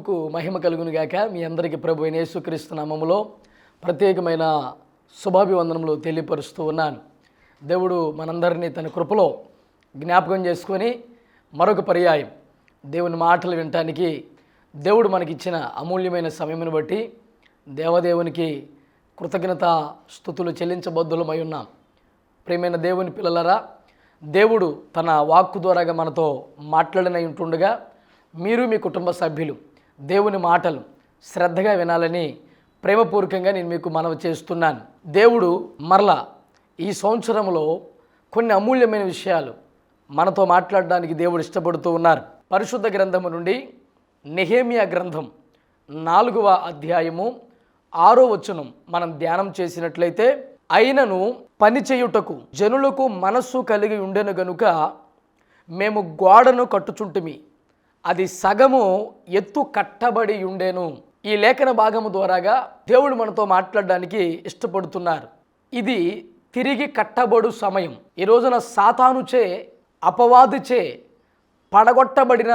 ప్రభువుకు మహిమ కలుగును గాక. మీ అందరికీ ప్రభు అయిన యేసుక్రీస్తు నామములో ప్రత్యేకమైన శుభాభివందనములు తెలియపరుస్తూ ఉన్నాను. దేవుడు మనందరినీ తన కృపలో జ్ఞాపకం చేసుకొని మరొక పర్యాయం దేవుని మాటలు వినటానికి దేవుడు మనకిచ్చిన అమూల్యమైన సమయమును బట్టి దేవదేవునికి కృతజ్ఞత స్తుతులు చెల్లించబద్దులమై ఉన్నాం. ప్రియమైన దేవుని పిల్లలరా, దేవుడు తన వాక్కు ద్వారాగా మనతో మాట్లాడనై ఉంటుండగా మీరు మీ కుటుంబ సభ్యులు దేవుని మాటలు శ్రద్ధగా వినాలని ప్రేమపూర్వకంగా నేను మీకు మనవి చేస్తున్నాను. దేవుడు మరలా ఈ సంవత్సరంలో కొన్ని అమూల్యమైన విషయాలు మనతో మాట్లాడడానికి దేవుడు ఇష్టపడుతూ ఉన్నారు. పరిశుద్ధ గ్రంథము నుండి నెహెమ్యా గ్రంథం 4వ అధ్యాయము 6వ వచనం మనం ధ్యానం చేసినట్లయితే, అయినను పని చేయుటకు జనులకు మనస్సు కలిగి ఉండెను గనుక మేము గోడను కట్టుచుంటిమి, అది సగము ఎత్తు కట్టబడి ఉండేను. ఈ లేఖన భాగము ద్వారాగా దేవుడు మనతో మాట్లాడడానికి ఇష్టపడుతున్నారు. ఇది తిరిగి కట్టబడు సమయం. ఈ రోజున సాతానుచే అపవాదిచే పడగొట్టబడిన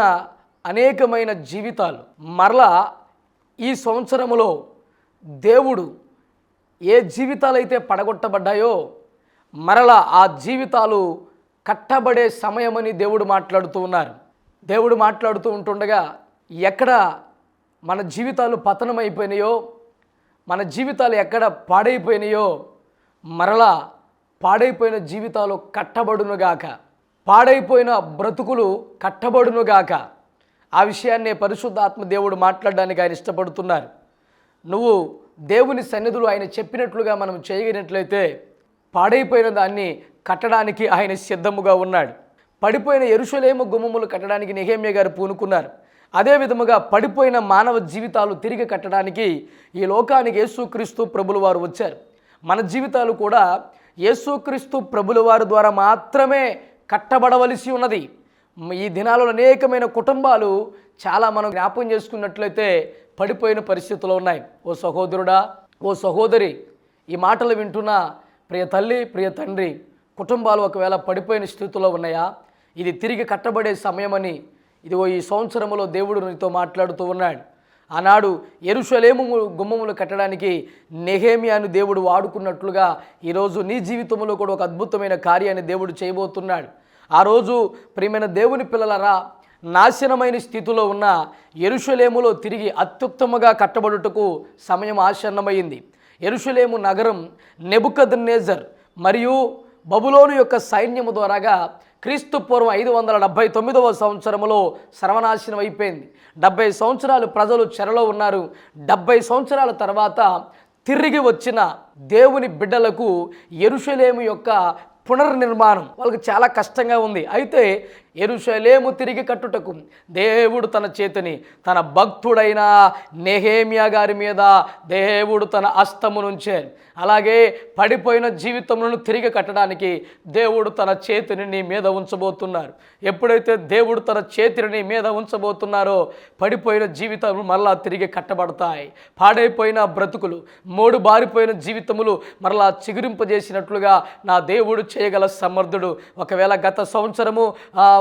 అనేకమైన జీవితాలు మరలా ఈ సంవత్సరములో దేవుడు ఏ జీవితాలైతే పడగొట్టబడ్డాయో మరలా ఆ జీవితాలు కట్టబడే సమయమని దేవుడు మాట్లాడుతూ ఉన్నారు. దేవుడు మాట్లాడుతూ ఉంటుండగా ఎక్కడ మన జీవితాలు పతనమైపోయినాయో, మన జీవితాలు ఎక్కడ పాడైపోయినాయో మరలా పాడైపోయిన జీవితాలు కట్టబడునుగాక, పాడైపోయిన బ్రతుకులు కట్టబడునుగాక. ఆ విషయాన్నే పరిశుద్ధాత్మ దేవుడు మాట్లాడడానికి ఆయన ఇష్టపడుతున్నారు. నువ్వు దేవుని సన్నిధిలో ఆయన చెప్పినట్లుగా మనం చేయగలిగినట్లయితే పాడైపోయిన దాన్ని కట్టడానికి ఆయన సిద్ధముగా ఉన్నాడు. పడిపోయిన యెరూషలేము గుమ్మములు కట్టడానికి నెహెమ్యా గారు పూనుకున్నారు. అదే విధముగా పడిపోయిన మానవ జీవితాలు తిరిగి కట్టడానికి ఈ లోకానికి యేసుక్రీస్తు ప్రభుల వారు వచ్చారు. మన జీవితాలు కూడా యేసుక్రీస్తు ప్రభుల వారి ద్వారా మాత్రమే కట్టబడవలసి ఉన్నది. ఈ దినాలలో అనేకమైన కుటుంబాలు చాలా మనం జ్ఞాపకం చేసుకున్నట్లయితే పడిపోయిన పరిస్థితులు ఉన్నాయి. ఓ సహోదరుడా, ఓ సహోదరి, ఈ మాటలు వింటున్న ప్రియ తల్లి, ప్రియ తండ్రి, కుటుంబాలు ఒకవేళ పడిపోయిన స్థితిలో ఉన్నాయా? ఇది తిరిగి కట్టబడే సమయమని ఇదిగో ఈ సంవత్సరంలో దేవుడు నీతో మాట్లాడుతూ ఉన్నాడు. ఆనాడు యెరూషలేము గుమ్మములు కట్టడానికి నెహెమ్యాను దేవుడు వాడుకున్నట్లుగా ఈరోజు నీ జీవితంలో కూడా ఒక అద్భుతమైన కార్యాన్ని దేవుడు చేయబోతున్నాడు. ఆ రోజు ప్రియమైన దేవుని పిల్లలరా, నాశనమైన స్థితిలో ఉన్న యెరూషలేములో తిరిగి అత్యుత్తమంగా కట్టబడుటకు సమయం ఆసన్నమైంది. యెరూషలేము నగరం నెబుకద్నెజర్ మరియు బబులోను యొక్క సైన్యము ద్వారాగా క్రీస్తు పూర్వం 579వ సంవత్సరంలో సర్వనాశనం అయిపోయింది. 70 సంవత్సరాలు ప్రజలు చెరలో ఉన్నారు. 70 సంవత్సరాల తర్వాత తిరిగి వచ్చిన దేవుని బిడ్డలకు యెరూషలేము యొక్క పునర్నిర్మాణం వాళ్ళకి చాలా కష్టంగా ఉంది. అయితే యెరూషలేము తిరిగి కట్టుటకు దేవుడు తన చేతిని తన భక్తుడైన నెహెమ్యా గారి మీద దేవుడు తన హస్తము నుంచే, అలాగే పడిపోయిన జీవితములను తిరిగి కట్టడానికి దేవుడు తన చేతిని నీ మీద ఉంచబోతున్నారు. ఎప్పుడైతే దేవుడు తన చేతిని నీ మీద ఉంచబోతున్నారో పడిపోయిన జీవితములు మరలా తిరిగి కట్టబడతాయి. పాడైపోయిన బ్రతుకులు, మోడు బారిపోయిన జీవితములు మరలా చిగురింపజేసినట్లుగా నా దేవుడు చేయగల సమర్థుడు. ఒకవేళ గత సంవత్సరము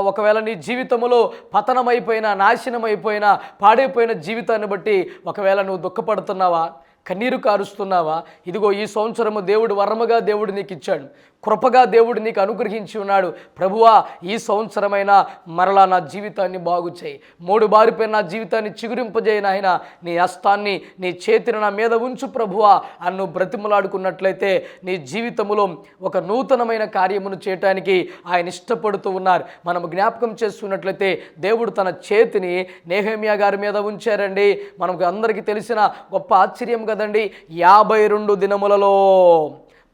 ఒకవేళ నీ జీవితంలో పతనమైపోయిన, నాశనమైపోయిన, పాడైపోయిన జీవితాన్ని బట్టి ఒకవేళ నువ్వు దుఃఖపడుతున్నావా, కన్నీరు కారుస్తున్నావా? ఇదిగో ఈ సంవత్సరము దేవుడు వరముగా దేవుడు నీకు ఇచ్చాడు, కృపగా దేవుడు నీకు అనుగ్రహించి ఉన్నాడు. ప్రభువా, ఈ సంవత్సరమైనా మరలా నా జీవితాన్ని బాగు చేయి, మూడు బారిపోయిన నా జీవితాన్ని చిగురింపజేయి నాయన, నీ హస్తాన్ని, నీ చేతిని నా మీద ఉంచు ప్రభువా అన్ను బ్రతిమలాడుకున్నట్లయితే నీ జీవితంలో ఒక నూతనమైన కార్యమును చేయటానికి ఆయన ఇష్టపడుతూ ఉన్నారు. మనం జ్ఞాపకం చేసుకున్నట్లయితే దేవుడు తన చేతిని నెహెమ్యా గారి మీద ఉంచారండి. మనకు అందరికీ తెలిసిన గొప్ప ఆశ్చర్యం కదండి. 52 దినములలో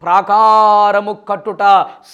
ప్రాకారము కట్టుట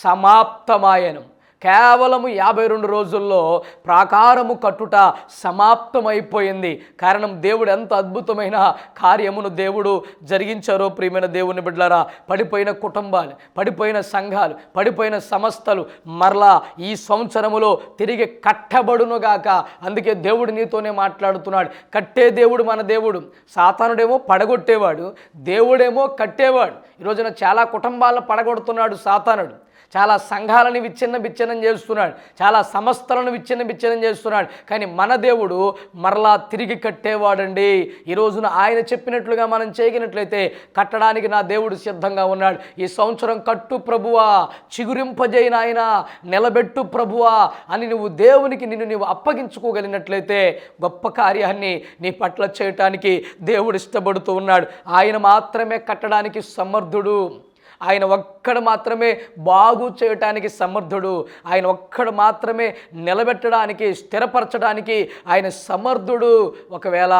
సమాప్తమాయను. కేవలము 52 రోజుల్లో ప్రాకారము కట్టుట సమాప్తమైపోయింది. కారణం దేవుడు ఎంత అద్భుతమైన కార్యమును దేవుడు జరిగించారో ప్రియమైన దేవుని బిడ్డలారా. పడిపోయిన కుటుంబాలు, పడిపోయిన సంఘాలు, పడిపోయిన సంస్థలు మరలా ఈ సంవత్సరములో తిరిగి కట్టబడునుగాక. అందుకే దేవుడు నీతోనే మాట్లాడుతున్నాడు. కట్టే దేవుడు మన దేవుడు. సాతానుడేమో పడగొట్టేవాడు, దేవుడేమో కట్టేవాడు. ఈరోజున చాలా కుటుంబాలను పడగొడుతున్నాడు సాతానుడు. చాలా సంఘాలను విచ్ఛిన్నం చేస్తున్నాడు, చాలా సంస్థలను విచ్ఛిన్నం చేస్తున్నాడు. కానీ మన దేవుడు మరలా తిరిగి కట్టేవాడండి. ఈ రోజున ఆయన చెప్పినట్లుగా మనం చేయగినట్లయితే కట్టడానికి నా దేవుడు సిద్ధంగా ఉన్నాడు. ఈ సంవత్సరం కట్టు ప్రభువా, చిగురింపజేయన ఆయన, నిలబెట్టు ప్రభువా అని నువ్వు దేవునికి నిన్ను నీవు అప్పగించుకోగలిగినట్లయితే గొప్ప కార్యాన్ని నీ పట్ల చేయటానికి దేవుడు ఇష్టపడుతూ ఉన్నాడు. ఆయన మాత్రమే కట్టడానికి సమర్థుడు. ఆయన ఒక్కడు మాత్రమే బాగు చేయటానికి సమర్థుడు. ఆయన ఒక్కడు మాత్రమే నిలబెట్టడానికి, స్థిరపరచడానికి ఆయన సమర్థుడు. ఒకవేళ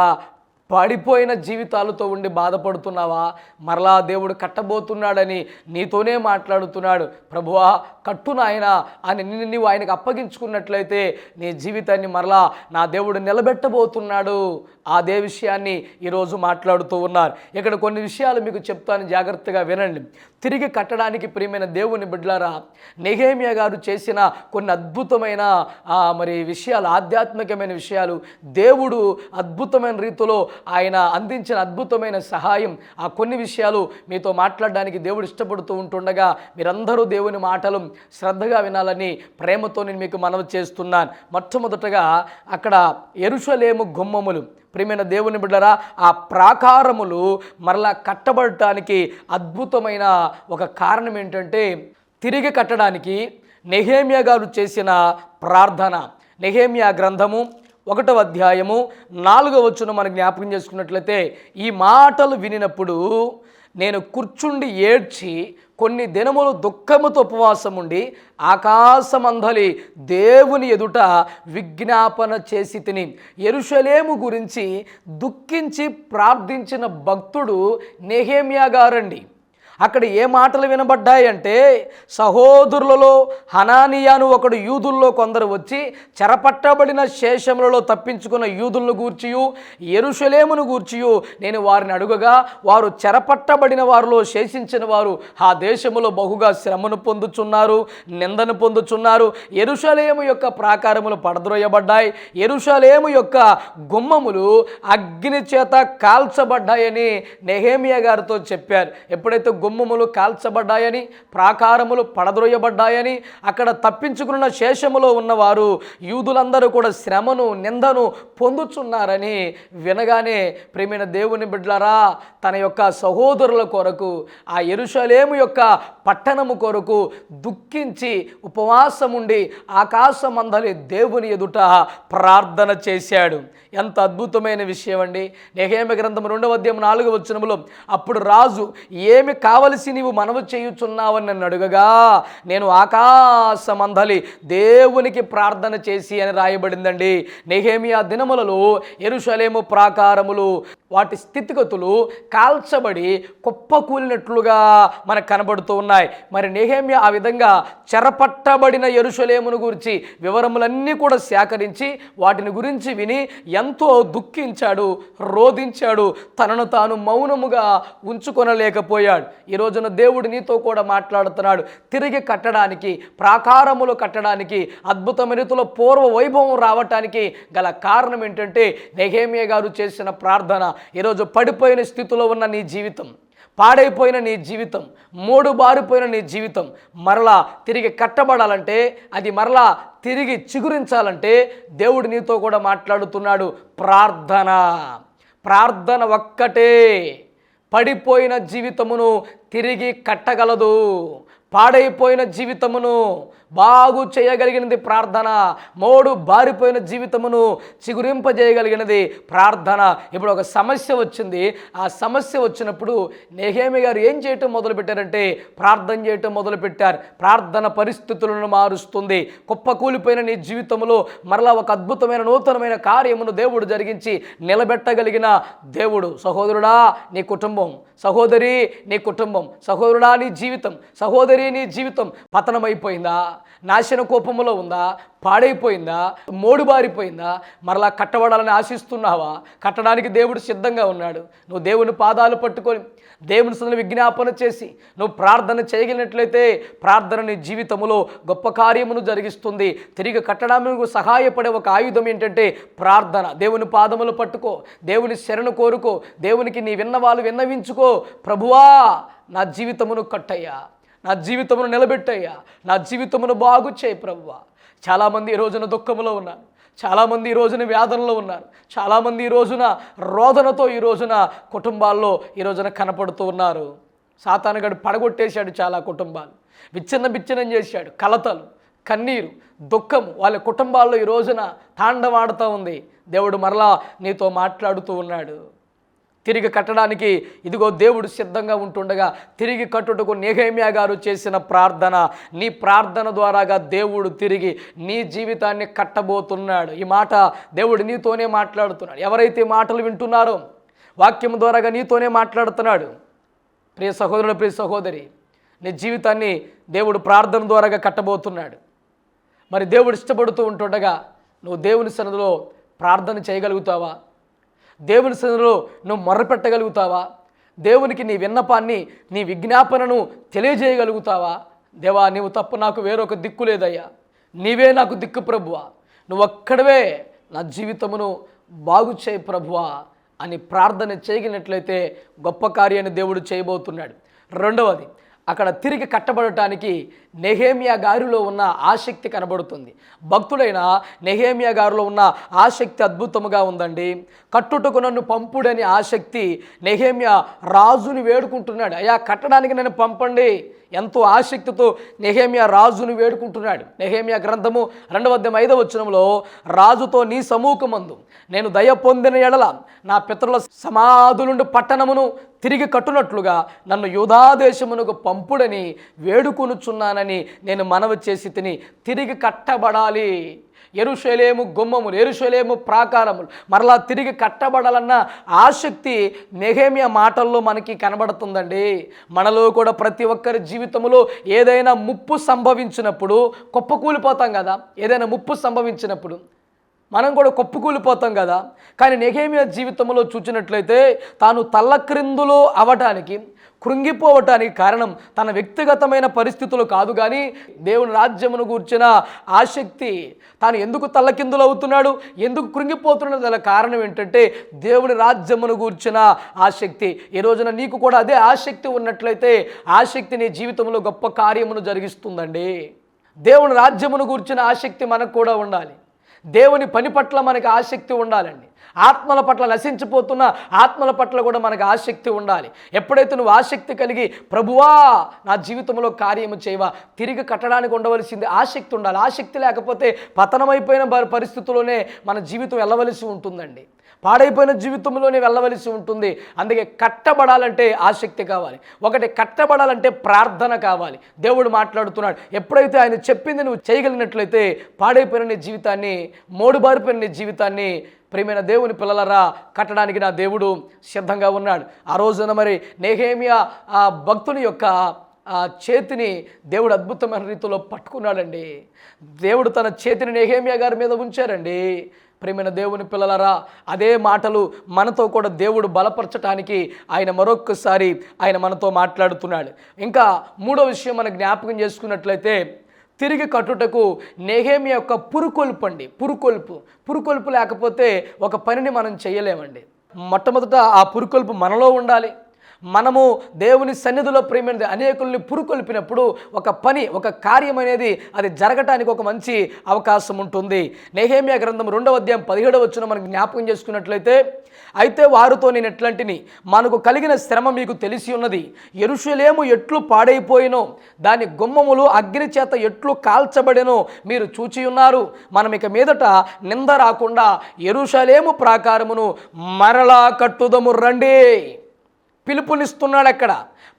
పడిపోయిన జీవితాలతో ఉండి బాధపడుతున్నావా? మరలా దేవుడు కట్టబోతున్నాడని నీతోనే మాట్లాడుతున్నాడు. ప్రభువా కట్టు నాయనా అని నిన్ను నీవు ఆయనకు అప్పగించుకున్నట్లయితే నీ జీవితాన్ని మరలా నా దేవుడు నిలబెట్టబోతున్నాడు. అదే విషయాన్ని ఈరోజు మాట్లాడుతూ ఉన్నారు. ఇక్కడ కొన్ని విషయాలు మీకు చెప్తాను, జాగ్రత్తగా వినండి. తిరిగి కట్టడానికి ప్రియమైన దేవుని బిడ్డలారా, నెహెమ్యా గారు చేసిన కొన్ని అద్భుతమైన విషయాలు, ఆధ్యాత్మికమైన విషయాలు, దేవుడు అద్భుతమైన రీతిలో ఆయన అందించిన అద్భుతమైన సహాయం, ఆ కొన్ని విషయాలు మీతో మాట్లాడడానికి దేవుడు ఇష్టపడుతూ ఉంటుండగా మీరందరూ దేవుని మాటలు శ్రద్ధగా వినాలని ప్రేమతో నేను మీకు మనవి చేస్తున్నాను. మొట్టమొదటగా అక్కడ యెరూషలేము గుమ్మములు, ప్రియమైన దేవుని బిడ్డలారా, ఆ ప్రాకారములు మరలా కట్టబడటానికి అద్భుతమైన ఒక కారణం ఏంటంటే, తిరిగి కట్టడానికి నెహెమ్యా గారు చేసిన ప్రార్థన. నెహెమ్యా గ్రంథము 1వ అధ్యాయము 4వ వచనం మనం జ్ఞాపకం చేసుకున్నట్లయితే, ఈ మాటలు వినినప్పుడు నేను కూర్చుండి ఏడ్చి కొన్ని దినములు దుఃఖముతో ఉపవాసం ఉండి ఆకాశమందలి దేవుని ఎదుట విజ్ఞాపన చేసి తిని. యెరూషలేము గురించి దుఃఖించి ప్రార్థించిన భక్తుడు నెహెమ్యా గారండి. అక్కడ ఏ మాటలు వినబడ్డాయంటే, సహోదరులలో హనానియాను ఒకడు యూదుల్లో కొందరు వచ్చి చెరపట్టబడిన శేషములలో తప్పించుకున్న యూదులను గూర్చియు యెరూషలేమును గూర్చియు నేను వారిని అడుగగా, వారు చెరపట్టబడిన వారిలో శేషించిన వారు ఆ దేశములో బహుగా శ్రమను పొందుచున్నారు, నిందను పొందుచున్నారు. యెరూషలేము యొక్క ప్రాకారములు పడద్రోయబడ్డాయి, యెరూషలేము యొక్క గుమ్మములు అగ్ని చేత కాల్చబడ్డాయని నెహెమ్యా గారితో చెప్పారు. ఎప్పుడైతే గుమ్మములు కాల్చబడ్డాయని, ప్రాకారములు పడద్రోయబడ్డాయని, అక్కడ తప్పించుకున్న శేషములో ఉన్నవారు యూదులందరూ కూడా శ్రమను, నిందను పొందుచున్నారని వినగానే ప్రియమైన దేవుని బిడ్డలారా, తన యొక్క సహోదరుల కొరకు, ఆ యెరూషలేము యొక్క పట్టణము కొరకు దుఃఖించి ఉపవాసముండి ఆకాశమందలి దేవుని ఎదుట ప్రార్థన చేశాడు. ఎంత అద్భుతమైన విషయం అండి. నెహెమ్యా గ్రంథం 2వ అధ్యాయం 4వ వచనములో, అప్పుడు రాజు ఏమి కావలసి నీవు మనవి చేయుచున్నావని నన్ను అడుగగా, నేను ఆకాశమందలి దేవునికి ప్రార్థన చేసి అని రాయబడిందండి. నెహెమ్యా దినములలో యెరూషలేము ప్రాకారములు, వాటి స్థితిగతులు కాల్చబడి కుప్పకూలినట్లుగా మనకు కనబడుతూ ఉన్నాయి. మరి నెహెమ్యా ఆ విధంగా చెరపట్టబడిన యెరూషలేమును గురించి వివరములన్నీ కూడా సేకరించి వాటిని గురించి విని ఎంతో దుఃఖించాడు, రోధించాడు, తనను తాను మౌనముగా ఉంచుకొనలేకపోయాడు. ఈ రోజున దేవుడు నీతో కూడా మాట్లాడుతున్నాడు. తిరిగి కట్టడానికి, ప్రాకారములు కట్టడానికి, అద్భుతమైన రీతిలో పూర్వ వైభవం రావటానికి గల కారణం ఏంటంటే, నెహెమ్యా గారు చేసిన ప్రార్థన. ఈరోజు పడిపోయిన స్థితిలో ఉన్న నీ జీవితం, పాడైపోయిన నీ జీవితం, మూడు బారిపోయిన నీ జీవితం మరలా తిరిగి కట్టబడాలంటే, అది మరలా తిరిగి చిగురించాలంటే దేవుడు నీతో కూడా మాట్లాడుతున్నాడు. ప్రార్థన ఒక్కటే పడిపోయిన జీవితమును తిరిగి కట్టగలదు. పాడైపోయిన జీవితమును బాగు చేయగలిగినది ప్రార్థన. మోడు బారిపోయిన జీవితమును చిగురింపజేయగలిగినది ప్రార్థన. ఇప్పుడు ఒక సమస్య వచ్చింది. ఆ సమస్య వచ్చినప్పుడు నెహెమ్యా గారు ఏం చేయటం మొదలుపెట్టారంటే, ప్రార్థన చేయటం మొదలుపెట్టారు. ప్రార్థన పరిస్థితులను మారుస్తుంది. కుప్పకూలిపోయిన నీ జీవితంలో మరలా ఒక అద్భుతమైన నూతనమైన కార్యమును దేవుడు జరిగించి నిలబెట్టగలిగిన దేవుడు. సహోదరుడా నీ కుటుంబం, సహోదరి నీ కుటుంబం, సహోదరుడా నీ జీవితం, సహోదరి నీ జీవితం పతనమైపోయిందా? నాశన కోపములో ఉందా? పాడైపోయిందా? మోడుబారిపోయిందా? మరలా కట్టబడాలని ఆశిస్తున్నావా? కట్టడానికి దేవుడు సిద్ధంగా ఉన్నాడు. నువ్వు దేవుని పాదాలు పట్టుకొని దేవుని సన్నిధిలో విజ్ఞాపన చేసి నువ్వు ప్రార్థన చేయగలిగినట్లయితే ప్రార్థన నీ జీవితంలో గొప్ప కార్యమును జరిగిస్తుంది. తిరిగి కట్టడానికి సహాయపడే ఒక ఆయుధం ఏంటంటే ప్రార్థన. దేవుని పాదములు పట్టుకో, దేవుని శరణు కోరుకో, దేవునికి నీ విన్నవాళ్ళు విన్నవించుకో. ప్రభువా నా జీవితమును కట్టయ్యా, నా జీవితమును నిలబెట్టయ్యా, నా జీవితమును బాగు చేయి ప్రభువా. చాలామంది ఈ రోజున దుఃఖంలో ఉన్నారు, చాలామంది ఈ రోజున వేదనలో ఉన్నారు, చాలామంది ఈ రోజున రోదనతో ఈ రోజున కుటుంబాల్లో ఈ రోజున కనపడుతూ ఉన్నారు. సాతానుగాడు పడగొట్టేశాడు చాలా కుటుంబాలు, విచ్ఛిన్నం చేశాడు. కలతలు, కన్నీరు, దుఃఖము వాళ్ళ కుటుంబాల్లో ఈ రోజున తాండవాడుతూ ఉంది. దేవుడు మరలా నీతో మాట్లాడుతూ ఉన్నాడు. తిరిగి కట్టడానికి ఇదిగో దేవుడు సిద్ధంగా ఉంటుండగా తిరిగి కట్టుటకు నెహెమ్యా గారు చేసిన ప్రార్థన, నీ ప్రార్థన ద్వారాగా దేవుడు తిరిగి నీ జీవితాన్ని కట్టబోతున్నాడు. ఈ మాట దేవుడు నీతోనే మాట్లాడుతున్నాడు. ఎవరైతే మాటలు వింటున్నారో వాక్యం ద్వారాగా నీతోనే మాట్లాడుతున్నాడు. ప్రియ సహోదరుడు, ప్రియ సహోదరి, నీ జీవితాన్ని దేవుడు ప్రార్థన ద్వారాగా కట్టబోతున్నాడు. మరి దేవుడు ఇష్టపడుతూ ఉంటుండగా నువ్వు దేవుని సన్నిధిలో ప్రార్థన చేయగలుగుతావా? దేవుని సన్నిధిలో నువ్వు మొర్రపెట్టగలుగుతావా? దేవునికి నీ విన్నపాన్ని, నీ విజ్ఞాపనను తెలియజేయగలుగుతావా? దేవా, నీవు తప్ప నాకు వేరొక దిక్కు లేదయ్యా, నీవే నాకు దిక్కు ప్రభువా, నువ్వు ఒక్కడవే నా జీవితమును బాగు చేయి ప్రభువా అని ప్రార్థన చేయగలిగినట్లయితే గొప్ప కార్యాన్ని దేవుడు చేయబోతున్నాడు. రెండవది, అక్కడ తిరిగి కట్టబడటానికి నెహెమ్యా గారిలో ఉన్న ఆసక్తి కనబడుతుంది. భక్తుడైన నెహెమ్యా గారిలో ఉన్న ఆసక్తి అద్భుతముగా ఉందండి. కట్టుటకు నన్ను పంపుడని ఆసక్తి. నెహెమ్యా రాజుని వేడుకుంటున్నాడు, అయ్యా కట్టడానికి నన్ను పంపండి. ఎంతో ఆసక్తితో నెహెమ్యా రాజును వేడుకుంటున్నాడు. నెహెమ్యా గ్రంథము 2:5 రాజుతో నీ సమూహమందు నేను దయ పొందిన ఎడల నా పితరుల సమాధులుండి పట్టణమును తిరిగి కట్టునట్లుగా నన్ను యూదా దేశమునకు పంపుడని వేడుకొనుచున్నానని నేను మనవి చేసి తిరిగి కట్టబడాలి. యెరూషలేము గుమ్మములు, యెరూషలేము ప్రాకారములు మరలా తిరిగి కట్టబడాలన్న ఆసక్తి నెహెమ్యా మాటల్లో మనకి కనబడుతుందండి. మనలో కూడా ప్రతి ఒక్కరి జీవితంలో ఏదైనా ముప్పు సంభవించినప్పుడు కుప్పకూలిపోతాం కదా. ఏదైనా ముప్పు సంభవించినప్పుడు మనం కూడా కుప్పకూలిపోతాం కదా. కానీ నెహెమ్యా జీవితంలో చూసినట్లయితే తాను తల్లక్రిందులు అవటానికి, కృంగిపోవటానికి కారణం తన వ్యక్తిగతమైన పరిస్థితులు కాదు, కానీ దేవుని రాజ్యమును గూర్చిన ఆసక్తి. తాను ఎందుకు తల్లకిందులు అవుతున్నాడు, ఎందుకు కృంగిపోతున్నాడు, గల కారణం ఏంటంటే దేవుని రాజ్యమును గూర్చిన ఆసక్తి. ఈ రోజున నీకు కూడా అదే ఆసక్తి ఉన్నట్లయితే ఆసక్తి నీ జీవితంలో గొప్ప కార్యమును జరిగిస్తుందండి. దేవుని రాజ్యమును గూర్చిన ఆసక్తి మనకు కూడా ఉండాలి. దేవుని పని పట్ల మనకి ఆసక్తి ఉండాలండి. ఆత్మల పట్ల, నశించిపోతున్న ఆత్మల పట్ల కూడా మనకు ఆసక్తి ఉండాలి. ఎప్పుడైతే నువ్వు ఆసక్తి కలిగి ప్రభువా నా జీవితంలో కార్యము చేయవా, తిరిగి కట్టడానికి ఉండవలసింది ఆసక్తి ఉండాలి. ఆసక్తి లేకపోతే పతనమైపోయిన పరిస్థితుల్లోనే మన జీవితం వెళ్ళవలసి ఉంటుందండి. పాడైపోయిన జీవితంలోనే వెళ్ళవలసి ఉంటుంది. అందుకే కట్టబడాలంటే ఆసక్తి కావాలి. ఒకటి, కట్టబడాలంటే ప్రార్థన కావాలి. దేవుడు మాట్లాడుతున్నాడు. ఎప్పుడైతే ఆయన చెప్పింది నువ్వు చేయగలిగినట్లయితే పాడైపోయిన నీ జీవితాన్ని, మోడుబారిపోయిన నీ జీవితాన్ని ప్రియమైన దేవుని పిల్లలరా కట్టడానికి నా దేవుడు సిద్ధంగా ఉన్నాడు. ఆ రోజున మరి నెహెమ్యా ఆ భక్తుని యొక్క చేతిని దేవుడు అద్భుతమైన రీతిలో పట్టుకున్నాడండి. దేవుడు తన చేతిని నెహెమ్యా గారి మీద ఉంచారండి. ప్రియమైన దేవుని పిల్లలరా, అదే మాటలు మనతో కూడా దేవుడు బలపరచడానికి ఆయన మరొక్కసారి ఆయన మనతో మాట్లాడుతున్నాడు. ఇంకా మూడో విషయం మనం జ్ఞాపకం చేసుకున్నట్లయితే తిరిగి కట్టుటకు నెహెమ్యా యొక్క పురుకొల్పు లేకపోతే ఒక పనిని మనం చేయలేమండి. మొట్టమొదట ఆ పురుకొల్పు మనలో ఉండాలి. మనము దేవుని సన్నిధిలో ప్రేమ అనేకుల్ని పురుకొల్పినప్పుడు ఒక పని, ఒక కార్యం అనేది అది జరగటానికి ఒక మంచి అవకాశం ఉంటుంది. నెహెమ్యా గ్రంథం 2:17 మనకు జ్ఞాపకం చేసుకున్నట్లయితే, అయితే వారితో నేను ఎట్లాంటిని, మనకు కలిగిన శ్రమ మీకు తెలిసి ఉన్నది. యెరూషలేము ఎట్లు పాడైపోయినో, దాని గుమ్మములు అగ్ని చేత ఎట్లు కాల్చబడెనో మీరు చూచి ఉన్నారు. మనం ఇక మీదట నింద రాకుండా యెరూషలేము ప్రాకారమును మరలా కట్టుదము రండి. పిలుపునిస్తున్నాడు. అక్కడ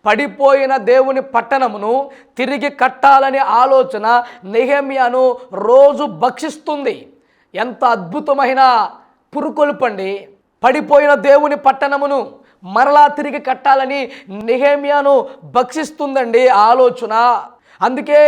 పడిపోయిన దేవుని పట్టణమును తిరిగి కట్టాలనే ఆలోచన నెహెమ్యాను రోజు భక్షిస్తుంది. ఎంత అద్భుతమైన పురుకొల్పండి. పడిపోయిన దేవుని పట్టణమును మరలా తిరిగి కట్టాలని నెహెమ్యాను భక్షిస్తుందండి ఆలోచన. అందుకే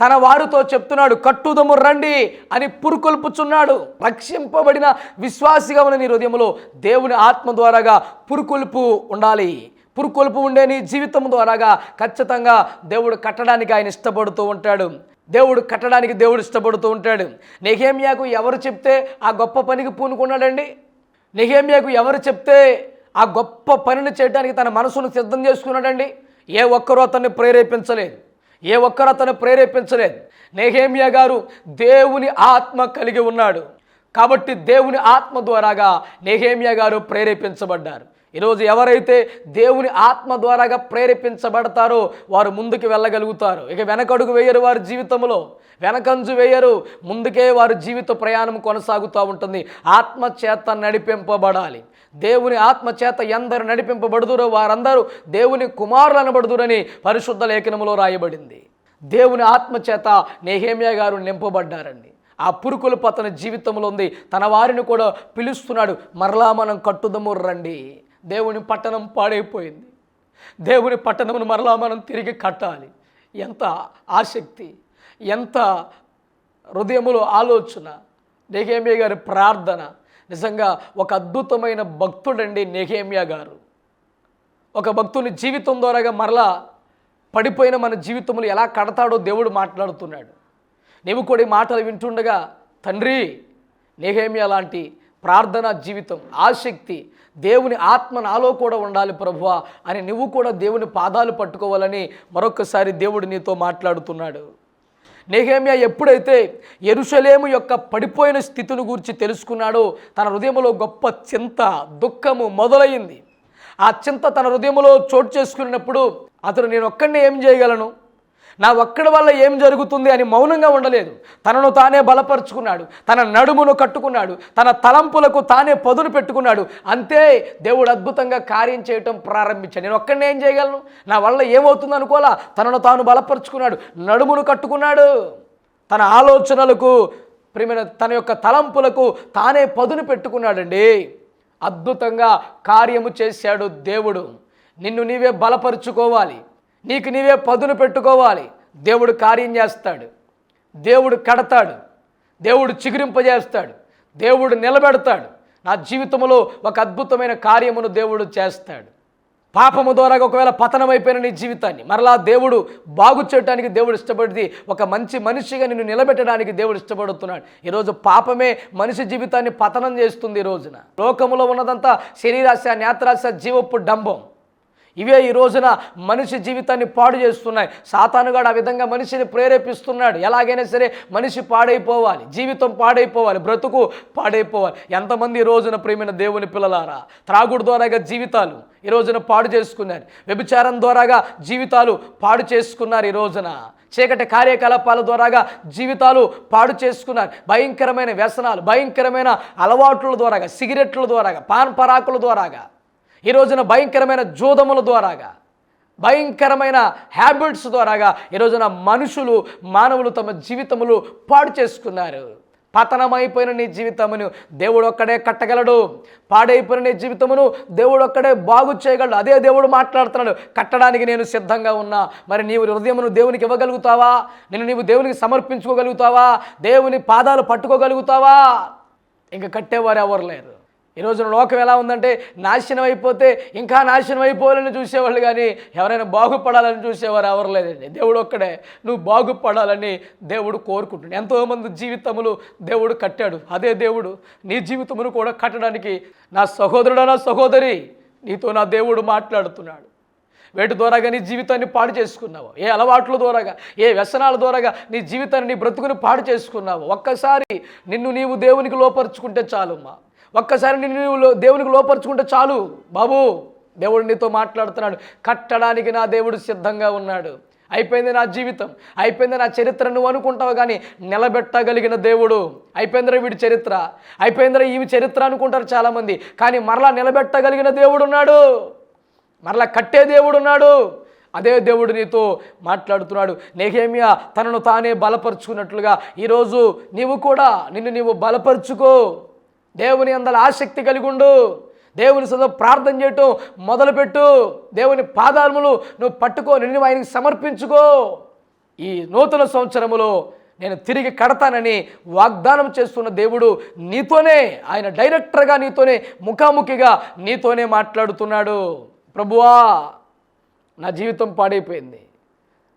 తన వారితో చెప్తున్నాడు, కట్టుదము రండి అని పురుకొల్పుచున్నాడు. రక్షింపబడిన విశ్వాసిగా ఉన్న నీ హృదయంలో దేవుని ఆత్మ ద్వారాగా పురుకొల్పు ఉండాలి. పురుకొల్పు ఉండే నీ జీవితం ద్వారాగా ఖచ్చితంగా దేవుడు కట్టడానికి ఆయన ఇష్టపడుతూ ఉంటాడు. దేవుడు ఇష్టపడుతూ ఉంటాడు. నెహెమ్యాకు ఎవరు చెప్తే ఆ గొప్ప పనికి పూనుకున్నాడండి? నెహెమ్యాకు ఎవరు చెప్తే ఆ గొప్ప పనిని చేయడానికి తన మనసును సిద్ధం చేసుకున్నాడండి? ఏ ఒక్కరూ అతన్ని ప్రేరేపించలేదు. ఏ ఒక్కరు అతను ప్రేరేపించలేదు. నెహెమ్యా గారు దేవుని ఆత్మ కలిగి ఉన్నాడు కాబట్టి దేవుని ఆత్మ ద్వారాగా నెహెమ్యా గారు ప్రేరేపించబడ్డారు. ఈరోజు ఎవరైతే దేవుని ఆత్మ ద్వారాగా ప్రేరేపించబడతారో వారు ముందుకు వెళ్ళగలుగుతారు. ఇక వెనకడుగు వేయరు, వారి జీవితంలో వెనకంజు వేయరు, ముందుకే వారి జీవిత ప్రయాణం కొనసాగుతూ ఉంటుంది. ఆత్మ చేత నడిపింపబడాలి. దేవుని ఆత్మ చేత ఎందరు నడిపింపబడుదురో వారందరూ దేవుని కుమారులు అనబడుదురని పరిశుద్ధ లేఖనములో రాయబడింది. దేవుని ఆత్మ చేత నెహెమ్యా గారు నింపబడ్డారండి. ఆ పురుకులు అతని జీవితంలో ఉంది. తన వారిని కూడా పిలుస్తున్నాడు, మరలా మనం కట్టుదము రండి. దేవుని పట్టణం పాడైపోయింది, దేవుని పట్టణమును మరలా మనం తిరిగి కట్టాలి. ఎంత ఆసక్తి, ఎంత హృదయములో ఆలోచన, నెహెమ్యా గారి ప్రార్థన. నిజంగా ఒక అద్భుతమైన భక్తుడండి నెహెమ్యా గారు. ఒక భక్తుని జీవితం ద్వారాగా మరలా పడిపోయిన మన జీవితములు ఎలా కడతాడో దేవుడు మాట్లాడుతున్నాడు. నీవు కూడా ఈ మాటలు వింటుండగా, తండ్రి నెహెమ్యా లాంటి ప్రార్థనా జీవితం, ఆసక్తి, దేవుని ఆత్మ నాలో కూడా ఉండాలి ప్రభువా అని నువ్వు కూడా దేవుని పాదాలు పట్టుకోవాలని మరొకసారి దేవుడు నీతో మాట్లాడుతున్నాడు. నెహెమ్యా ఎప్పుడైతే యెరూషలేము యొక్క పడిపోయిన స్థితిని గురించి తెలుసుకున్నాడో తన హృదయంలో గొప్ప చింత, దుఃఖము మొదలైంది. ఆ చింత తన హృదయంలో చోటు చేసుకున్నప్పుడు అతను నేను ఒక్కడిని ఏం చేయగలను, నా ఒక్కడి వల్ల ఏం జరుగుతుంది అని మౌనంగా ఉండలేదు. తనను తానే బలపరుచుకున్నాడు, తన నడుమును కట్టుకున్నాడు, తన తలంపులకు తానే పదును పెట్టుకున్నాడు. అంతే, దేవుడు అద్భుతంగా కార్యం చేయటం ప్రారంభించాడు. నేను ఒక్కడిని ఏం చేయగలను, నా వల్ల ఏమవుతుంది అనుకోలా, తనను తాను బలపరుచుకున్నాడు, నడుమును కట్టుకున్నాడు. తన ఆలోచనలకు ప్రియమైన తన యొక్క తలంపులకు తానే పదును పెట్టుకున్నాడండి. అద్భుతంగా కార్యము చేశాడు దేవుడు. నిన్ను నీవే బలపరుచుకోవాలి, నీకు నీవే పదును పెట్టుకోవాలి. దేవుడు కార్యం చేస్తాడు, దేవుడు కడతాడు, దేవుడు చిగురింపజేస్తాడు, దేవుడు నిలబెడతాడు. నా జీవితంలో ఒక అద్భుతమైన కార్యమును దేవుడు చేస్తాడు. పాపము ద్వారా ఒకవేళ పతనమైపోయిన నీ జీవితాన్ని మరలా దేవుడు బాగు చేయడానికి దేవుడు ఇష్టపడింది. ఒక మంచి మనిషిగా నిన్ను నిలబెట్టడానికి దేవుడు ఇష్టపడుతున్నాడు. ఈరోజు పాపమే మనిషి జీవితాన్ని పతనం చేస్తుంది. ఈ రోజున లోకములో ఉన్నదంతా శరీరాశ, నేత్రాశ, జీవపు డంబం, ఇవే ఈ రోజున మనిషి జీవితాన్ని పాడు చేస్తున్నాయి. సాతానుగాడు ఆ విధంగా మనిషిని ప్రేరేపిస్తున్నాడు. ఎలాగైనా సరే మనిషి పాడైపోవాలి, జీవితం పాడైపోవాలి, బ్రతుకు పాడైపోవాలి. ఎంతమంది ఈ రోజున ప్రియమైన దేవుని పిల్లలారా త్రాగుడు ద్వారాగా జీవితాలు ఈ రోజున పాడు చేసుకున్నారు, వ్యభిచారం ద్వారాగా జీవితాలు పాడు చేసుకున్నారు. ఈ రోజున చీకటి కార్యకలాపాల ద్వారాగా జీవితాలు పాడు చేసుకున్నారు. భయంకరమైన వ్యసనాలు, భయంకరమైన అలవాట్ల ద్వారాగా, సిగరెట్ల ద్వారాగా, పాన్ పరాకుల ద్వారాగా, ఈ రోజున భయంకరమైన జూదముల ద్వారాగా, భయంకరమైన హ్యాబిట్స్ ద్వారాగా ఈ రోజున మానవులు తమ జీవితములు పాడు చేసుకున్నారు. పతనమైపోయిన నీ జీవితమును దేవుడు ఒక్కడే కట్టగలడు. పాడైపోయిన నీ జీవితమును దేవుడు ఒక్కడే బాగు చేయగలడు. అదే దేవుడు మాట్లాడుతున్నాడు, కట్టడానికి నేను సిద్ధంగా ఉన్నా. మరి నీవు హృదయమును దేవునికి ఇవ్వగలుగుతావా? నీవు దేవునికి సమర్పించుకోగలుగుతావా? దేవుని పాదాలు పట్టుకోగలుగుతావా? ఇంకా కట్టేవారు ఎవరు లేరు. ఈ రోజున లోకం ఎలా ఉందంటే నాశనం అయిపోతే ఇంకా నాశనం అయిపోవాలని చూసేవాళ్ళు, కానీ ఎవరైనా బాగుపడాలని చూసేవారు ఎవరు లేదండి. దేవుడు ఒక్కడే నువ్వు బాగుపడాలని దేవుడు కోరుకుంటున్నాడు. ఎంతోమంది జీవితములు దేవుడు కట్టాడు. అదే దేవుడు నీ జీవితమును కూడా కట్టడానికి, నా సహోదరుడా, నా సహోదరి, నీతో నా దేవుడు మాట్లాడుతున్నాడు. వేటి ద్వారాగా నీ జీవితాన్ని పాడు చేసుకున్నావు, ఏ అలవాట్ల ద్వారాగా, ఏ వ్యసనాల ద్వారాగా నీ జీవితాన్ని, నీ బ్రతుకుని పాడు చేసుకున్నావు. ఒక్కసారి నిన్ను నీవు దేవునికి లోపరుచుకుంటే చాలుమ్మా. ఒక్కసారి నిన్ను దేవునికి లోపరుచుకుంటే చాలు బాబు. దేవుడు నీతో మాట్లాడుతున్నాడు. కట్టడానికి నా దేవుడు సిద్ధంగా ఉన్నాడు. అయిపోయింది నా జీవితం, అయిపోయింది నా చరిత్ర నువ్వు అనుకుంటావు, కానీ నిలబెట్టగలిగిన దేవుడు. అయిపోయిందిరా వీడి చరిత్ర, అయిపోయిందిరా ఈవి చరిత్ర అనుకుంటారు చాలామంది, కానీ మరలా నిలబెట్టగలిగిన దేవుడు ఉన్నాడు, మరలా కట్టే దేవుడు ఉన్నాడు. అదే దేవుడు నీతో మాట్లాడుతున్నాడు. నెహెమ్యా తనను తానే బలపరుచుకున్నట్లుగా ఈరోజు నీవు కూడా నిన్ను నీవు బలపరుచుకో. దేవుని అందల ఆసక్తి కలిగి ఉండు. దేవుని సదా ప్రార్థన చేయటం మొదలుపెట్టు. దేవుని పాదాలములు నువ్వు పట్టుకో, నిన్ను ఆయనకి సమర్పించుకో. ఈ నూతన సంవత్సరములో నేను తిరిగి కడతానని వాగ్దానం చేస్తున్న దేవుడు నీతోనే, ఆయన డైరెక్టర్గా నీతోనే, ముఖాముఖిగా నీతోనే మాట్లాడుతున్నాడు. ప్రభువా, నా జీవితం పాడైపోయింది,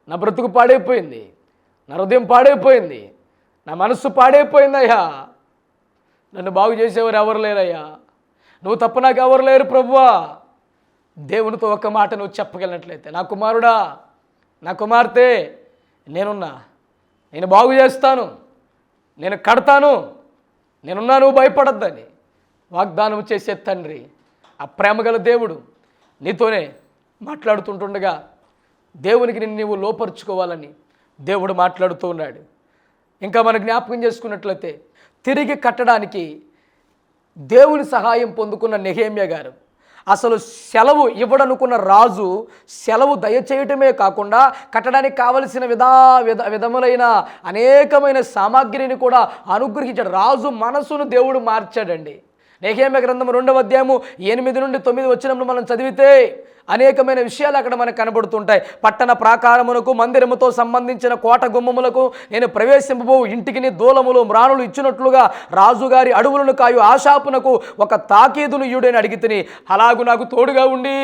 నా బ్రతుకు పాడైపోయింది, నా హృదయం పాడైపోయింది, నా మనస్సు పాడైపోయిందయ్యా. నన్ను బాగు చేసేవారు ఎవరు లేరయ్యా, నువ్వు తప్ప నాకు ఎవరు లేరు ప్రభువా. దేవునితో ఒక మాట నువ్వు చెప్పగలిగినట్లయితే, నా కుమారుడా, నా కుమార్తె, నేనున్నా, నేను బాగు చేస్తాను, నేను కడతాను, నేనున్నా, నువ్వు భయపడద్దని వాగ్దానం చేసే తండ్రి, ఆ ప్రేమగల దేవుడు నీతోనే మాట్లాడుతుంటుండగా దేవునికి నీవు లోపరుచుకోవాలని దేవుడు మాట్లాడుతూ ఉన్నాడు. ఇంకా మనం జ్ఞాపకం చేసుకున్నట్లయితే తిరిగి కట్టడానికి దేవుని సహాయం పొందుకున్న నెహెమ్యా గారు అసలు సెలవు ఇవ్వడనుకున్న రాజు సెలవు దయచేయటమే కాకుండా కట్టడానికి కావలసిన విధములైన అనేకమైన సామాగ్రిని కూడా అనుగ్రహించాడు. రాజు మనసును దేవుడు మార్చాడండి. నెహెమ్యా గ్రంథం 2వ అధ్యాయము 8 నుండి 9 వచనంలో మనం చదివితే అనేకమైన విషయాలు అక్కడ మనకు కనబడుతుంటాయి. పట్టణ ప్రాకారమునకు మందిరముతో సంబంధించిన కోట గుమ్మములకు నేను ప్రవేశింపబో ఇంటికి దూలములు మ్రాణులు ఇచ్చినట్లుగా రాజుగారి అడవులను కాయు ఆశాపునకు ఒక తాకీదును ఇయుడని అడిగితిని. అలాగు నాకు తోడుగా ఉండి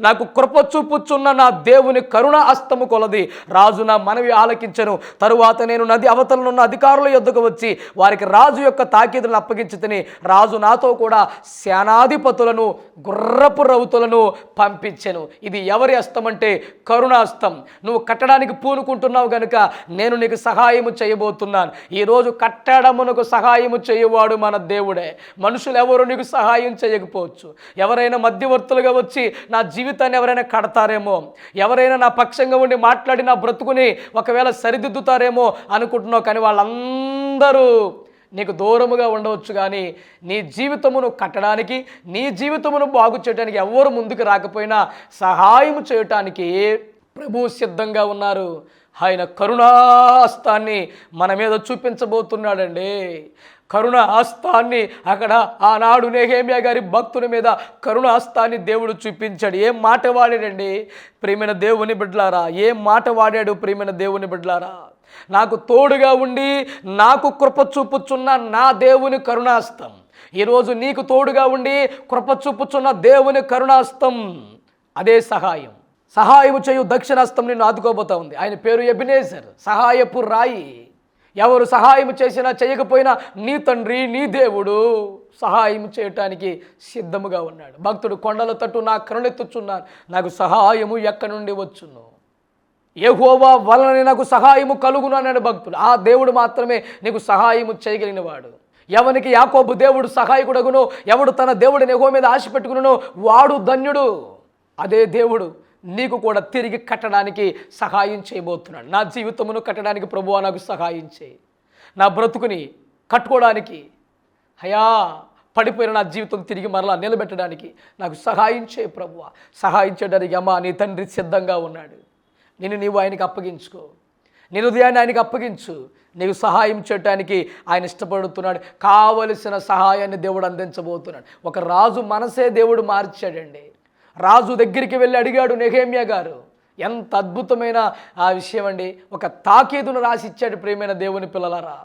నాకు కృప చూపుచున్న నా దేవుని కరుణ హస్తము కొలది రాజు నా మనవి ఆలకించెను. తరువాత నేను నది అవతలనున్న అధికారుల యొద్దకు వచ్చి వారికి రాజు యొక్క తాకీదులను అప్పగించితిని. రాజు నాతో కూడా సేనాధిపతులను గుర్రపు రౌతులను పంపించెను. ఇది ఎవరి హస్తం అంటే కరుణాస్తం. నువ్వు కట్టడానికి పూనుకుంటున్నావు కనుక నేను నీకు సహాయము చేయబోతున్నాను. ఈరోజు కట్టడమునకు సహాయము చేయవాడు మన దేవుడే. మనుషులు ఎవరు నీకు సహాయం చేయకపోవచ్చు. ఎవరైనా మధ్యవర్తులుగా వచ్చి నా జీవితాన్ని ఎవరైనా కడతారేమో, ఎవరైనా నా పక్షంగా ఉండి మాట్లాడి నా బ్రతుకుని ఒకవేళ సరిదిద్దుతారేమో అనుకుంటున్నావు. కానీ వాళ్ళందరూ నీకు దూరముగా ఉండవచ్చు. కానీ నీ జీవితమును కట్టడానికి, నీ జీవితమును బాగు చేయడానికి ఎవరు ముందుకు రాకపోయినా సహాయం చేయటానికి ప్రభువు సిద్ధంగా ఉన్నారు. ఆయన కరుణాహస్తాన్ని మన మీద చూపించబోతున్నాడండి. కరుణాహస్తాన్ని అక్కడ ఆనాడు నెహెమ్యా గారి భక్తుని మీద కరుణాహస్తాన్ని దేవుడు చూపించాడు. ఏం మాట వాడాడండి ప్రియమైన దేవుని బిడ్డలారా, ఏం మాట వాడాడు ప్రియమైన దేవుని బిడ్డలారా. నాకు తోడుగా ఉండి నాకు కృప చూపుచున్న నా దేవుని కరుణాస్తం. ఈరోజు నీకు తోడుగా ఉండి కృప చూపుచున్న దేవుని కరుణాస్తం, అదే సహాయం. సహాయము చేయు దక్షిణాస్తం నిన్ను ఆదుకోబోతా ఉంది. ఆయన పేరు ఎబినేజర్, సహాయపు రాయి. ఎవరు సహాయం చేసినా చేయకపోయినా నీ తండ్రి నీ దేవుడు సహాయం చేయటానికి సిద్ధముగా ఉన్నాడు. భక్తుడు కొండల తట్టు నా కరుణెత్తుచున్నాను, నాకు సహాయము ఎక్కడి నుండి వచ్చును, యెహోవా వలన నాకు సహాయము కలుగును అన్నాడు భక్తుడు. ఆ దేవుడు మాత్రమే నీకు సహాయము చేయగలిగిన వాడు. ఎవనికి యాకోబు దేవుడు సహాయకుడగునో, ఎవడు తన దేవుడిని యెహోవా మీద ఆశ పెట్టుకునో వాడు ధన్యుడు. అదే దేవుడు నీకు కూడా తిరిగి కట్టడానికి సహాయం చేయబోతున్నాడు. నా జీవితమును కట్టడానికి ప్రభువా నాకు సహాయం చేయి. నా బ్రతుకుని కట్టుకోవడానికి, అయ్యా పడిపోయిన నా జీవితం తిరిగి మరలా నిలబెట్టడానికి నాకు సహాయం చేయి ప్రభువా. సహాయం చేయడానికి అమ్మా నీ తండ్రి సిద్ధంగా ఉన్నాడు. నీవు ఆయనకి అప్పగించుకో, నీ హృదయాన్ని ఆయనకి అప్పగించు. నీకు సహాయం చేయడానికి ఆయన ఇష్టపడుతున్నాడు. కావలసిన సహాయాన్ని దేవుడు అందించబోతున్నాడు. ఒక రాజు మనసే దేవుడు మార్చాడండి. రాజు దగ్గరికి వెళ్ళి అడిగాడు నెహెమ్యా గారు. ఎంత అద్భుతమైన ఆ విషయం అండి. ఒక తాకీదును రాసి ఇచ్చాడు. ప్రియమైన దేవుని పిల్లలారా,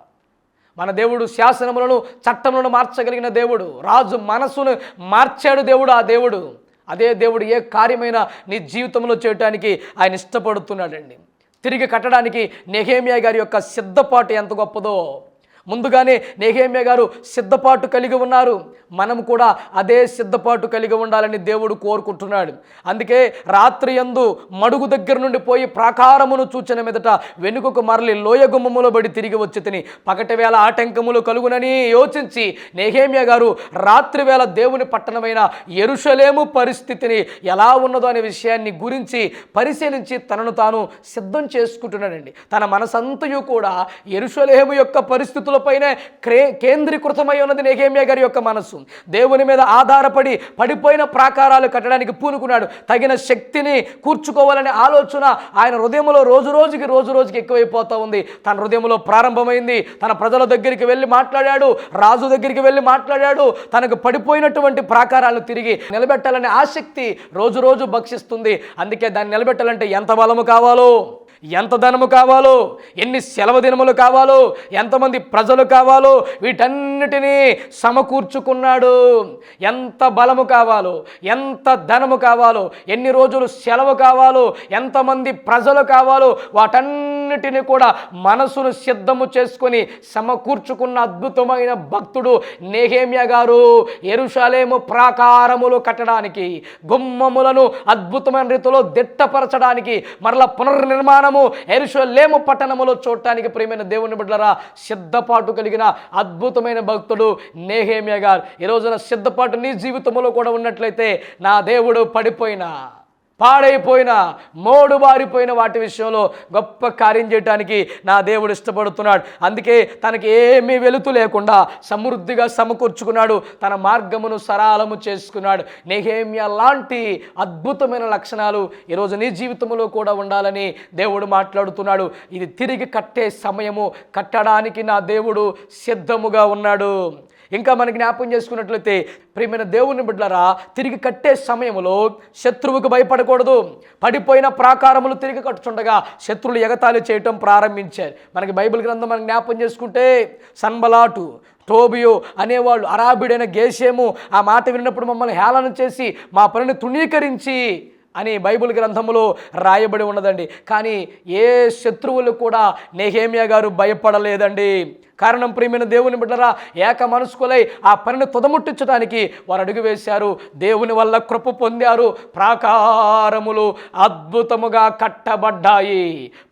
మన దేవుడు శాసనములను చట్టములను మార్చగలిగిన దేవుడు. రాజు మనసును మార్చాడు దేవుడు. ఆ దేవుడు, అదే దేవుడు ఏ కార్యమైనా నీ జీవితంలో చేయటానికి ఆయన ఇష్టపడుతున్నాడండి. తిరిగి కట్టడానికి నెహెమ్యా గారి యొక్క సిద్ధపాటు ఎంత గొప్పదో. ముందుగానే నెహెమ్యా గారు సిద్ధపాటు కలిగి ఉన్నారు. మనం కూడా అదే సిద్ధపాటు కలిగి ఉండాలని దేవుడు కోరుకుంటున్నాడు. అందుకే రాత్రి యందు మడుగు దగ్గర నుండి పోయి ప్రాకారమును చూచిన మీదట వెనుకకు మరలి లోయ గుమ్మములో బడి తిరిగి వచ్చి తిని పగటి వేళ ఆటంకములు కలుగునని యోచించి నెహెమ్యా గారు రాత్రి వేళ దేవుని పట్టణమైన యెరూషలేము పరిస్థితిని ఎలా ఉన్నదో అనే విషయాన్ని గురించి పరిశీలించి తనను తాను సిద్ధం చేసుకుంటున్నాడండి. తన మనసంతయు కూడా యెరూషలేము యొక్క పరిస్థితులపైనే కేంద్రీకృతమై ఉన్నది నెహెమ్యా గారి యొక్క మనసు. దేవుని మీద ఆధారపడి పడిపోయిన ప్రాకారాలు కట్టడానికి పూనుకున్నాడు. తగిన శక్తిని కూర్చుకోవాలనే ఆలోచన ఆయన హృదయంలో రోజు రోజుకి ఎక్కువైపోతూ ఉంది. తన హృదయంలో ప్రారంభమైంది. తన ప్రజల దగ్గరికి వెళ్ళి మాట్లాడాడు, రాజు దగ్గరికి వెళ్ళి మాట్లాడాడు. తనకు పడిపోయినటువంటి ప్రాకారాలను తిరిగి నిలబెట్టాలనే ఆసక్తి రోజు భక్షిస్తుంది. అందుకే దాన్ని నిలబెట్టాలంటే ఎంత బలము కావాలో, ఎంత ధనము కావాలో, ఎన్ని సెలవు దినములు కావాలో, ఎంతమంది ప్రజలు కావాలో వీటన్నిటినీ సమకూర్చుకున్నాడు. ఎంత బలము కావాలో, ఎంత ధనము కావాలో, ఎన్ని రోజులు సెలవు కావాలో, ఎంతమంది ప్రజలు కావాలో వాటన్నిటినీ వీటన్నిటిని కూడా మనసును సిద్ధము చేసుకొని సమకూర్చుకున్న అద్భుతమైన భక్తుడు నెహెమ్యా గారు. యెరూషలేము ప్రాకారములు కట్టడానికి, గుమ్మములను అద్భుతమైన రీతిలో దిట్టపరచడానికి, మరలా పునర్నిర్మాణము యెరూషలేము పట్టణములో చూడటానికి ప్రియమైన దేవుని బిడ్డలారా సిద్ధపాటు కలిగిన అద్భుతమైన భక్తుడు నెహెమ్యా గారు. ఈ రోజున సిద్ధపాటు నీ జీవితంలో కూడా ఉన్నట్లయితే నా దేవుడు పడిపోయినా, పాడైపోయిన, మోడు బారిపోయిన వాటి విషయంలో గొప్ప కార్యం చేయడానికి నా దేవుడు ఇష్టపడుతున్నాడు. అందుకే తనకి ఏమీ వెలుతు లేకుండా సమృద్ధిగా సమకూర్చుకున్నాడు, తన మార్గమును సరళము చేసుకున్నాడు. నెహెమ్యా లాంటి అద్భుతమైన లక్షణాలు ఈరోజు నీ జీవితంలో కూడా ఉండాలని దేవుడు మాట్లాడుతున్నాడు. ఇది తిరిగి కట్టే సమయము, కట్టడానికి నా దేవుడు సిద్ధముగా ఉన్నాడు. ఇంకా మనకి జ్ఞాపకం చేసుకున్నట్లయితే ప్రియమైన దేవుని బిడ్డలారా, తిరిగి కట్టే సమయంలో శత్రువుకు భయపడకూడదు. పడిపోయిన ప్రాకారములు తిరిగి కట్టుచుండగా శత్రువులు ఎగతాళి చేయటం ప్రారంభించారు. మనకి బైబిల్ గ్రంథం మనం జ్ఞాపకం చేసుకుంటే సన్బలాటు, టోబియో అనేవాళ్ళు, అరాబిడైన గేషేము ఆ మాట విన్నప్పుడు మమ్మల్ని హేళన చేసి మా పనిని తృణీకరించి అని బైబిల్ గ్రంథంలో రాయబడి ఉన్నదండి. కానీ ఏ శత్రువులు కూడా నెహెమ్యా గారు భయపడలేదండి. కారణం ప్రియమైన దేవుని బిడ్డరా, ఏక మనస్కులై ఆ పనిని తుదముట్టించడానికి వారు అడుగు వేశారు. దేవుని వల్ల కృప పొందారు. ప్రాకారములు అద్భుతముగా కట్టబడ్డాయి.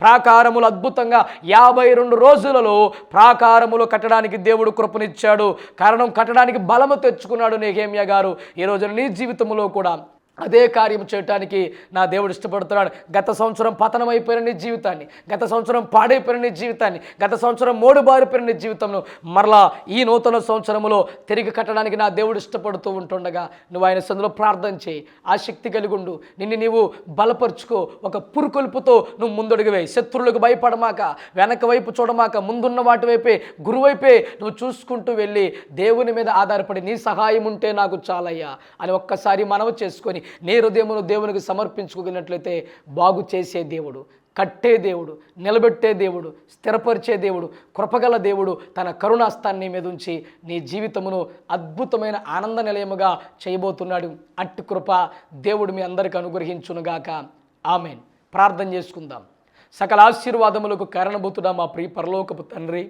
ప్రాకారములు అద్భుతంగా 52 రోజులలో ప్రాకారములు కట్టడానికి దేవుడు కృపనిచ్చాడు. కారణం కట్టడానికి బలము తెచ్చుకున్నాడు నెహెమ్యా గారు. ఈ రోజున నీ జీవితంలో కూడా అదే కార్యం చేయటానికి నా దేవుడు ఇష్టపడుతున్నాడు. గత సంవత్సరం పతనమైపోయిన నీ జీవితాన్ని, గత సంవత్సరం పాడైపోయిన నీ జీవితాన్ని, గత సంవత్సరం మోడుబారిపోయిన నీ జీవితంలో మరలా ఈ నూతన సంవత్సరంలో తిరిగి కట్టడానికి నా దేవుడు ఇష్టపడుతూ ఉంటుండగా నువ్వు ఆయన సన్నిధిలో ప్రార్థన చేయి. ఆసక్తి కలిగి ఉండు. నిన్ను నీవు బలపరుచుకో. ఒక పురుకొల్పుతో నువ్వు ముందడుగు వేయి. శత్రువులకు భయపడమాక, వెనక వైపు చూడమాక, ముందున్న వాటి వైపే, గురువైపే నువ్వు చూసుకుంటూ వెళ్ళి దేవుని మీద ఆధారపడి నీ సహాయం ఉంటే నాకు చాలయ్యా అని ఒక్కసారి మనవి చేసుకొని నీ హృదయమును దేవునికి సమర్పించుకున్నట్లయితే బాగు చేసే దేవుడు, కట్టే దేవుడు, నిలబెట్టే దేవుడు, స్థిరపరిచే దేవుడు, కృపగల దేవుడు తన కరుణాస్తాన్ని మీద ఉంచి నీ జీవితమును అద్భుతమైన ఆనంద నిలయముగా చేయబోతున్నాడు. అట్టి కృప దేవుడు మీ అందరికీ అనుగ్రహించునుగాక. ఆమెన్. ప్రార్థన చేసుకుందాం. సకల ఆశీర్వాదములకు కారణభూతుడా మా ప్రియ పరలోకపు తండ్రి,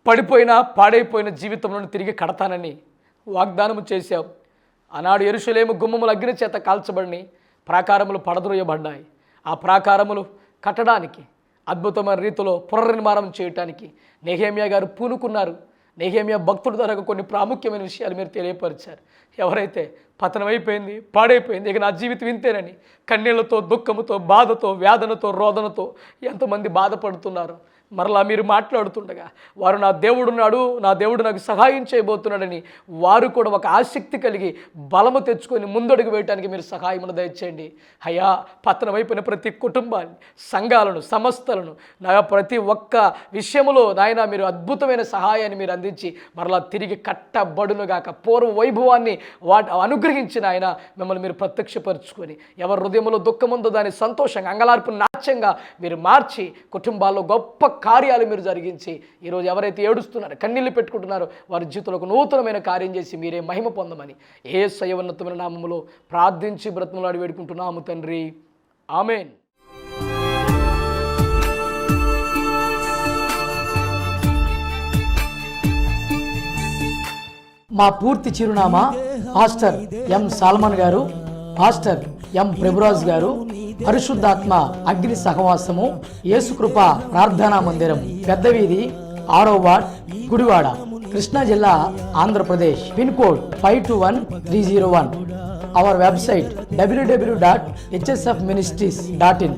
పడిపోయిన పాడైపోయిన జీవితంలో తిరిగి కడతానని వాగ్దానము చేశావు. ఆనాడు యెరూషలేము గుమ్మములు అగ్ని చేత కాల్చబడి ప్రాకారములు పడద్రోయబడ్డాయి. ఆ ప్రాకారములు కట్టడానికి, అద్భుతమైన రీతిలో పునర్నిర్మాణం చేయటానికి నెహెమ్యా గారు పూనుకున్నారు. నెహెమ్యా భక్తుడి ద్వారా కొన్ని ప్రాముఖ్యమైన విషయాలు మీరు తెలియపరిచారు. ఎవరైతే పతనమైపోయింది, పాడైపోయింది, ఇక నా జీవితం ఇంతేనని కన్నీళ్లతో, దుఃఖముతో, బాధతో, వేదనతో, రోదనతో ఎంతమంది బాధపడుతున్నారు, మరలా మీరు మాట్లాడుతుండగా వారు నా దేవుడున్నాడు, నా దేవుడు నాకు సహాయం చేయబోతున్నాడని వారు కూడా ఒక ఆసక్తి కలిగి బలము తెచ్చుకొని ముందడుగు వేయటానికి మీరు సహాయమును దయచేయండి. అయ్యా, పతనమైపోయిన ప్రతి కుటుంబాన్ని, సంఘాలను, సంస్థలను, నా ప్రతి ఒక్క విషయములో నాయన మీరు అద్భుతమైన సహాయాన్ని మీరు అందించి మరలా తిరిగి కట్టబడునుగాక. పూర్వ వైభవాన్ని అనుగ్రహించిన ఆయన మిమ్మల్ని మీరు ప్రత్యక్షపరుచుకొని ఎవరి హృదయంలో దుఃఖముందో దాన్ని సంతోషంగా, అంగలార్పు నాట్యంగా మీరు మార్చి కుటుంబాల్లో గొప్ప కార్యాలు మీరు జరిగించి ఈరోజు ఎవరైతే ఏడుస్తున్నారో, కన్నీళ్లు పెట్టుకుంటున్నారో వారి జీవితంలో ఒక నూతనమైన కార్యం చేసి మీరే మహిమ పొందమని యేసయ్య ఉన్నతమైన నామములో ప్రార్థించి బ్రతిమలాడి వేడుకుంటున్నాము తండ్రి. ఆమేన్. మా పూర్తి చిరునామా పాస్టర్ ఎం సాల్మన్ గారు, పాస్టర్ ఎం ప్రభురాజు గారు, పరిశుద్ధాత్మ అగ్ని సహవాసము యేసుకృప ప్రార్థనా మందిరం, పెద్ద వీధి, 6వ వార్డ్, గుడివాడ, కృష్ణా జిల్లా, Andhra Pradesh. Pin code 521301. Our website www.hsfministries.in.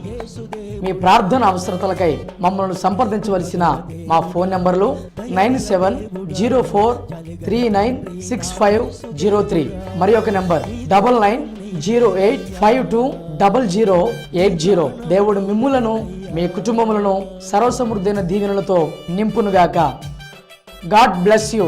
మీ ప్రార్థన అవసరతలకై మమ్మల్ని సంప్రదించవలసిన మా ఫోన్ నంబర్లు 9704396503, మరి ఒక నంబర్ 9908520080. దేవుడు మిమ్ములను, మీ కుటుంబములను సర్వసమృద్ధైన దీవెనలతో నింపునుగాక. God bless you.